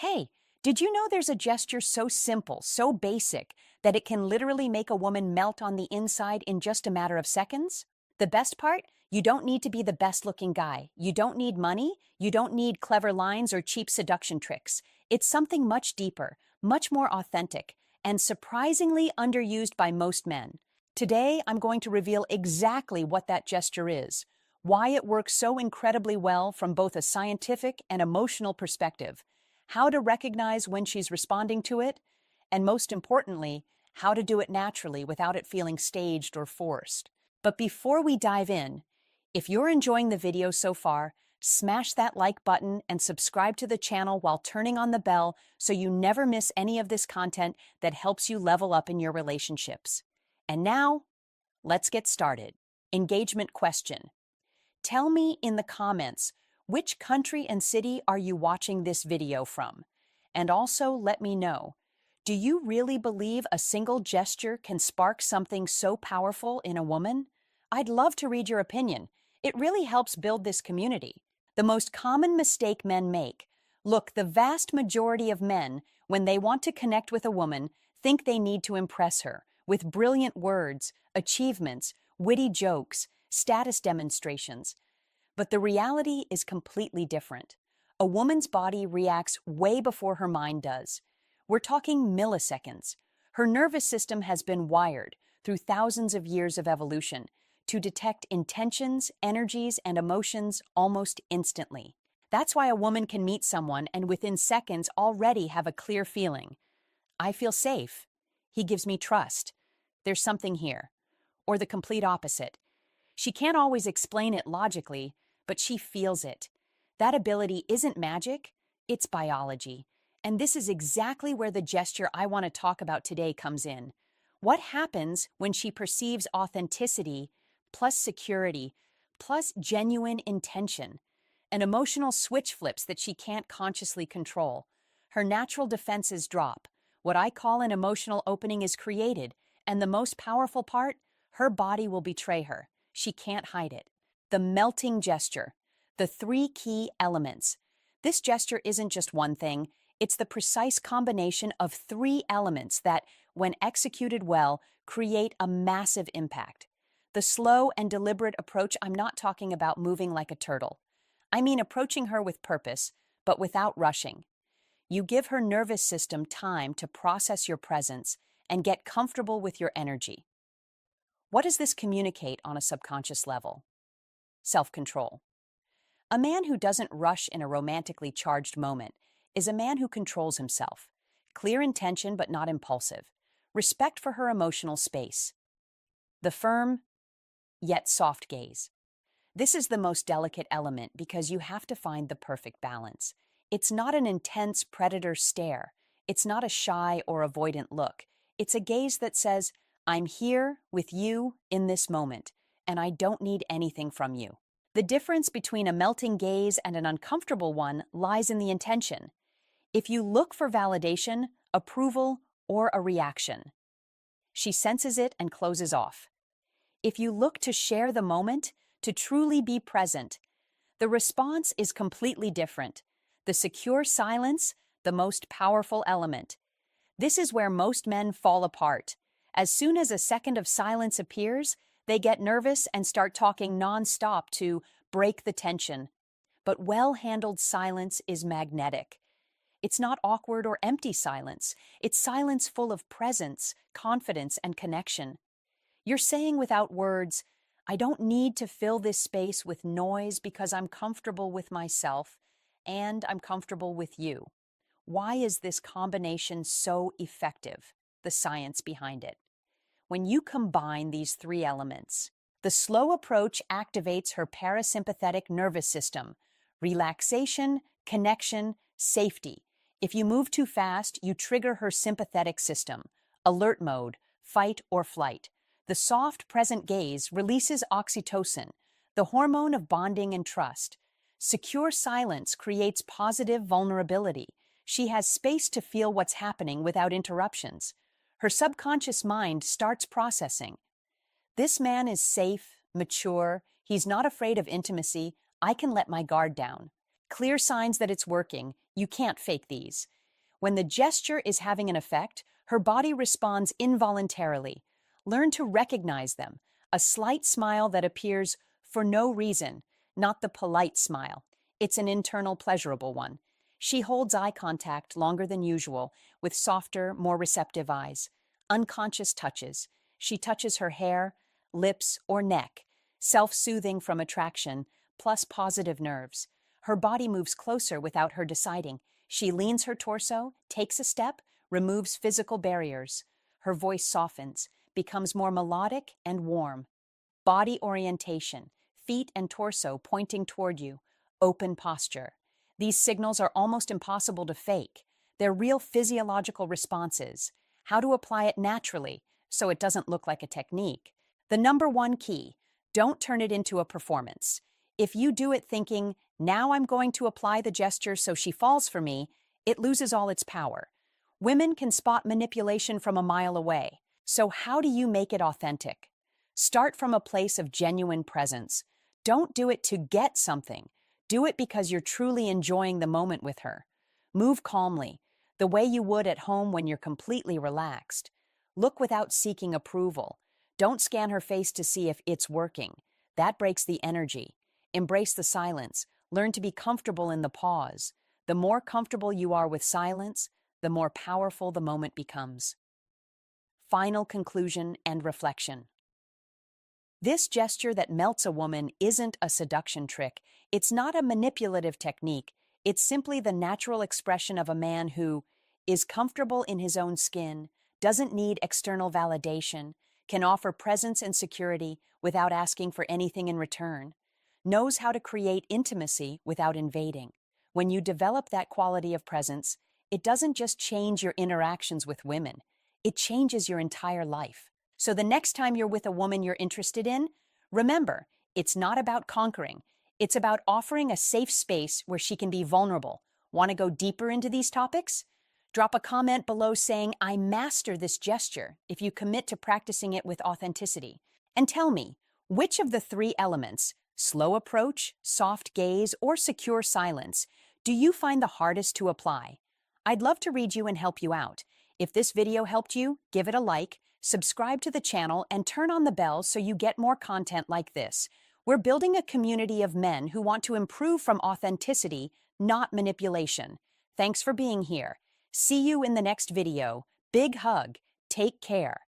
Hey, did you know there's a gesture so simple, so basic, that it can literally make a woman melt on the inside in just a matter of seconds? The best part? You don't need to be the best looking guy. You don't need money. You don't need clever lines or cheap seduction tricks. It's something much deeper, much more authentic, and surprisingly underused by most men. Today, I'm going to reveal exactly what that gesture is, why it works so incredibly well from both a scientific and emotional perspective, how to recognize when she's responding to it, and most importantly, how to do it naturally without it feeling staged or forced. But before we dive in, if you're enjoying the video so far, smash that like button and subscribe to the channel while turning on the bell so you never miss any of this content that helps you level up in your relationships. And now, let's get started. Engagement question. Tell me in the comments, which country and city are you watching this video from? And also let me know, do you really believe a single gesture can spark something so powerful in a woman? I'd love to read your opinion. It really helps build this community. The most common mistake men make. Look, the vast majority of men, when they want to connect with a woman, think they need to impress her with brilliant words, achievements, witty jokes, status demonstrations. But the reality is completely different. A woman's body reacts way before her mind does. We're talking milliseconds. Her nervous system has been wired, through thousands of years of evolution, to detect intentions, energies, and emotions almost instantly. That's why a woman can meet someone and within seconds already have a clear feeling. I feel safe. He gives me trust. There's something here. Or the complete opposite. She can't always explain it logically, but she feels it. That ability isn't magic, it's biology. And this is exactly where the gesture I want to talk about today comes in. What happens when she perceives authenticity, plus security, plus genuine intention? An emotional switch flips that she can't consciously control. Her natural defenses drop. What I call an emotional opening is created, and the most powerful part, her body will betray her. She can't hide it. The melting gesture. The three key elements. This gesture isn't just one thing, it's the precise combination of three elements that, when executed well, create a massive impact. The slow and deliberate approach, I'm not talking about moving like a turtle. I mean approaching her with purpose, but without rushing. You give her nervous system time to process your presence and get comfortable with your energy. What does this communicate on a subconscious level? Self-control. A man who doesn't rush in a romantically charged moment is a man who controls himself. Clear intention but not impulsive. Respect for her emotional space. The firm, yet soft gaze. This is the most delicate element because you have to find the perfect balance. It's not an intense predator stare. It's not a shy or avoidant look. It's a gaze that says, I'm here with you in this moment, and I don't need anything from you. The difference between a melting gaze and an uncomfortable one lies in the intention. If you look for validation, approval, or a reaction, she senses it and closes off. If you look to share the moment, to truly be present, the response is completely different. The secure silence, the most powerful element. This is where most men fall apart. As soon as a second of silence appears, they get nervous and start talking non-stop to break the tension. But well-handled silence is magnetic. It's not awkward or empty silence. It's silence full of presence, confidence, and connection. You're saying without words, I don't need to fill this space with noise because I'm comfortable with myself and I'm comfortable with you. Why is this combination so effective? The science behind it. When you combine these three elements, the slow approach activates her parasympathetic nervous system. Relaxation, connection, safety. If you move too fast, you trigger her sympathetic system. Alert mode, fight or flight. The soft, present gaze releases oxytocin, the hormone of bonding and trust. Secure silence creates positive vulnerability. She has space to feel what's happening without interruptions. Her subconscious mind starts processing. This man is safe, mature, he's not afraid of intimacy, I can let my guard down. Clear signs that it's working. You can't fake these. When the gesture is having an effect, her body responds involuntarily. Learn to recognize them. A slight smile that appears for no reason, not the polite smile. It's an internal, pleasurable one. She holds eye contact longer than usual, with softer, more receptive eyes. Unconscious touches. She touches her hair, lips, or neck, self-soothing from attraction, plus positive nerves. Her body moves closer without her deciding. She leans her torso, takes a step, removes physical barriers. Her voice softens, becomes more melodic and warm. Body orientation, feet and torso pointing toward you, open posture. These signals are almost impossible to fake. They're real physiological responses. How to apply it naturally so it doesn't look like a technique. The number one key, don't turn it into a performance. If you do it thinking, now I'm going to apply the gesture so she falls for me, it loses all its power. Women can spot manipulation from a mile away. So how do you make it authentic? Start from a place of genuine presence. Don't do it to get something. Do it because you're truly enjoying the moment with her. Move calmly, the way you would at home when you're completely relaxed. Look without seeking approval. Don't scan her face to see if it's working. That breaks the energy. Embrace the silence. Learn to be comfortable in the pause. The more comfortable you are with silence, the more powerful the moment becomes. Final conclusion and reflection. This gesture that melts a woman isn't a seduction trick. It's not a manipulative technique. It's simply the natural expression of a man who is comfortable in his own skin, doesn't need external validation, can offer presence and security without asking for anything in return, knows how to create intimacy without invading. When you develop that quality of presence, it doesn't just change your interactions with women, it changes your entire life. So the next time you're with a woman you're interested in, remember, it's not about conquering. It's about offering a safe space where she can be vulnerable. Want to go deeper into these topics? Drop a comment below saying, I master this gesture, if you commit to practicing it with authenticity. And tell me, which of the three elements, slow approach, soft gaze, or secure silence, do you find the hardest to apply? I'd love to read you and help you out. If this video helped you, give it a like, subscribe to the channel, and turn on the bell so you get more content like this. We're building a community of men who want to improve from authenticity, not manipulation. Thanks for being here. See you in the next video. Big hug. Take care.